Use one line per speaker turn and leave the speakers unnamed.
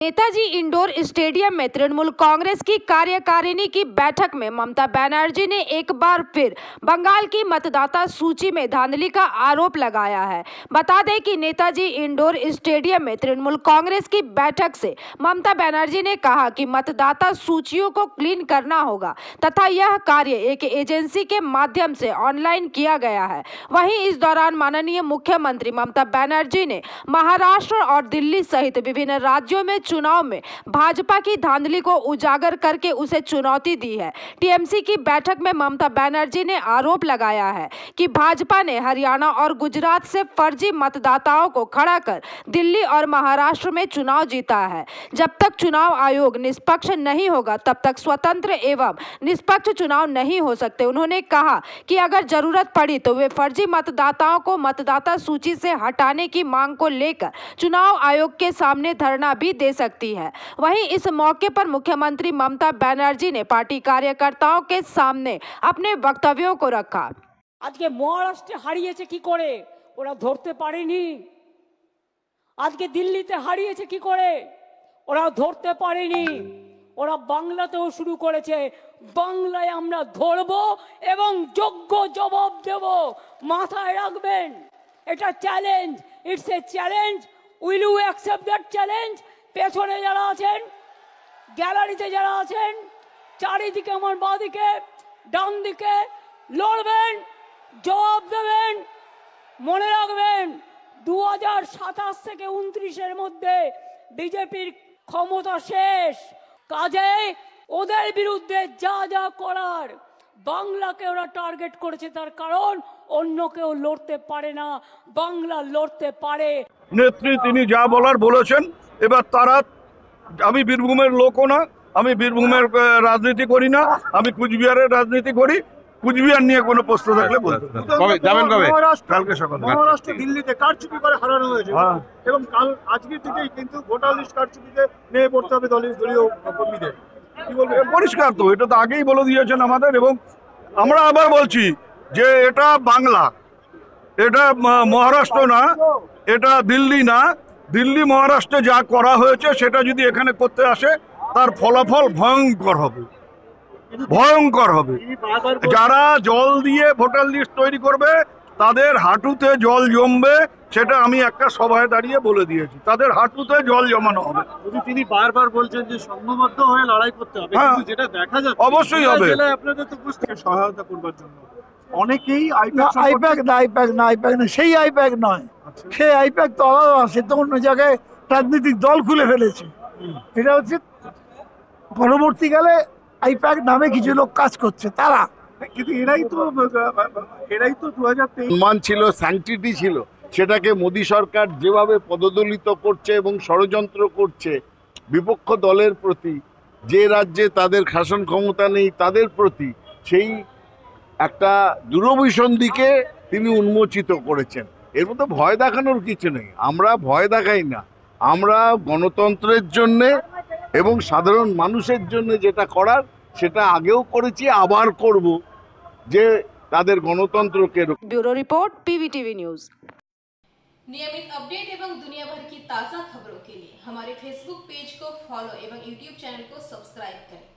Netaji indoor stadium में तृणमूल कांग्रेस की कार्यकारिणी की बैठक में ममता बनर्जी ने एक बार फिर बंगाल की मतदाता सूची में धांधली का आरोप लगाया है। बता दें कि नेताजी इंडोर स्टेडियम में तृणमूल कांग्रेस की बैठक से ममता बनर्जी ने कहा कि मतदाता सूचियों को क्लीन करना होगा तथा यह कार्य एक एजेंसी के माध्यम से ऑनलाइन किया गया है। वहीं इस दौरान माननीय मुख्यमंत्री ममता बनर्जी ने महाराष्ट्र और दिल्ली सहित विभिन्न राज्यों में चुनाव में भाजपा की धांधली को उजागर करके उसे चुनौती दी है। टीएमसी की बैठक में ममता बनर्जी ने आरोप लगाया है कि भाजपा ने हरियाणा और गुजरात से फर्जी मतदाताओं को खड़ा कर दिल्ली और महाराष्ट्र में चुनाव जीता है। जब तक चुनाव आयोग निष्पक्ष नहीं होगा तब तक स्वतंत्र एवं निष्पक्ष चुनाव नहीं हो सकते। उन्होंने कहा कि अगर जरूरत पड़ी तो वे फर्जी मतदाताओं को मतदाता सूची से हटाने की मांग को लेकर चुनाव आयोग के सामने धरना भी दे सकती है। वहीं इस मौके पर मुख्यमंत्री ममता बनर्जी ने पार्टी कार्यकर्ताओं के सामने अपने वक्तव्यों को रखा।
आज के महाराष्ट्र हारिয়েছে কি করে ওরা ধরতে পারেনি, আজকে দিল্লিতে হারিয়েছে কি করে ওরা ধরতে পারেনি, ওরা বাংলাতেও শুরু করেছে। বাংলায় আমরা ধরব এবং যোগ্য জবাব দেব, মাথায় রাখবেন। এটা challenge, it's a challenge. Will you accept that challenge? পেছনে যারা আছেন, গ্যালারিতে যারা আছেন, চারিদিকে আমার বাঁদিকে ডান দিকে লড়বেন, জবাব দেবেন। মনে রাখবেন 2027 থেকে 29-এর মধ্যে বিজেপির ক্ষমতা শেষ। কাজেই ওদের বিরুদ্ধে যা যা করার বাংলাকে ওরা টার্গেট করেছে, তার কারণ অন্য কেউ লড়তে পারে না, বাংলা লড়তে পারে।
নেত্রী তিনি যা বলার বলেছেন। এবার তারা, আমি বীরভূমের লোকও না, আমি বীরভূমের রাজনীতি করি না, আমি কুচবিহারের রাজনীতি করি। কুচবিহার নিয়ে কোনো প্রশ্ন থাকলে বলতে কালকে সকালে
মহারাষ্ট্র দিল্লিতে কারচুপি করে হারানো হয়েছে এবং কাল আজকের থেকেই কিন্তু ভোটার লিস্ট কারচুপিতে নেমে পড়তে হবে দলীয় কর্মীদের। কি বলবেন?
পরিষ্কার তো, এটা তো আগেই বলে দিয়েছেন আমাদের। এবং আমরা আবার বলছি যে এটা বাংলা, এটা মহারাষ্ট্র না, এটা দিল্লি না। দিল্লি মহারাষ্ট্রে যা করা হয়েছে সেটা যদি এখানে করতে আসে তার ফলাফল ভয়ঙ্কর হবে, ভয়ঙ্কর হবে। যারা জল দিয়ে ভোটার লিস্ট তৈরি করবে তাদের হাঁটুতে জল জমবে, সেটা আমি একটা সভায় দাঁড়িয়ে বলে দিয়েছি। তাদের হাঁটুতে জল জমানো হবে।
তিনি বারবার বলছেন যে সংঘবদ্ধ হয়ে লড়াই করতে হবে, কিন্তু যেটা দেখা যাচ্ছে
অবশ্যই হবে।
আপনাদের তো সহায়তা করবার জন্য অনেকেই
আইপ্যাক না, সেই আইপ্যাক নয়, সেই আইপ্যাক তো আলাদা আছে, তো অন্য জায়গায় রাজনৈতিক দল খুলে ফেলেছে। এটা হচ্ছে পরবর্তীকালে আইপ্যাক নামে কিছু লোক কাজ করছে, তারা
কিন্তু এরাই তো 2023
সম্মান ছিল, স্যাংটিটি ছিল, সেটাকে মোদী সরকার যেভাবে পদদলিত করছে এবং ষড়যন্ত্র করছে বিপক্ষ দলের প্রতি, যে রাজ্যে তাদের শাসন ক্ষমতা নেই তাদের প্রতি, সেই একটা দূরভিসন্ধিকে তিনি উন্মোচিত করেছেন। এর মধ্যে ভয় দেখানোর কিছু নেই। আমরা ভয় দেখাই না, আমরা গণতন্ত্রের জন্যে এবং সাধারণ মানুষের জন্য যেটা করার সেটা আগেও করেছি, আবার করব, যে তাদের গণতন্ত্রকে।
Bureau report PVTV news.
नियमित अपडेट एवं दुनिया भर की ताज़ा खबरों के लिए हमारे फेसबुक पेज को फॉलो एवं यूट्यूब चैनल को सब्सक्राइब करें।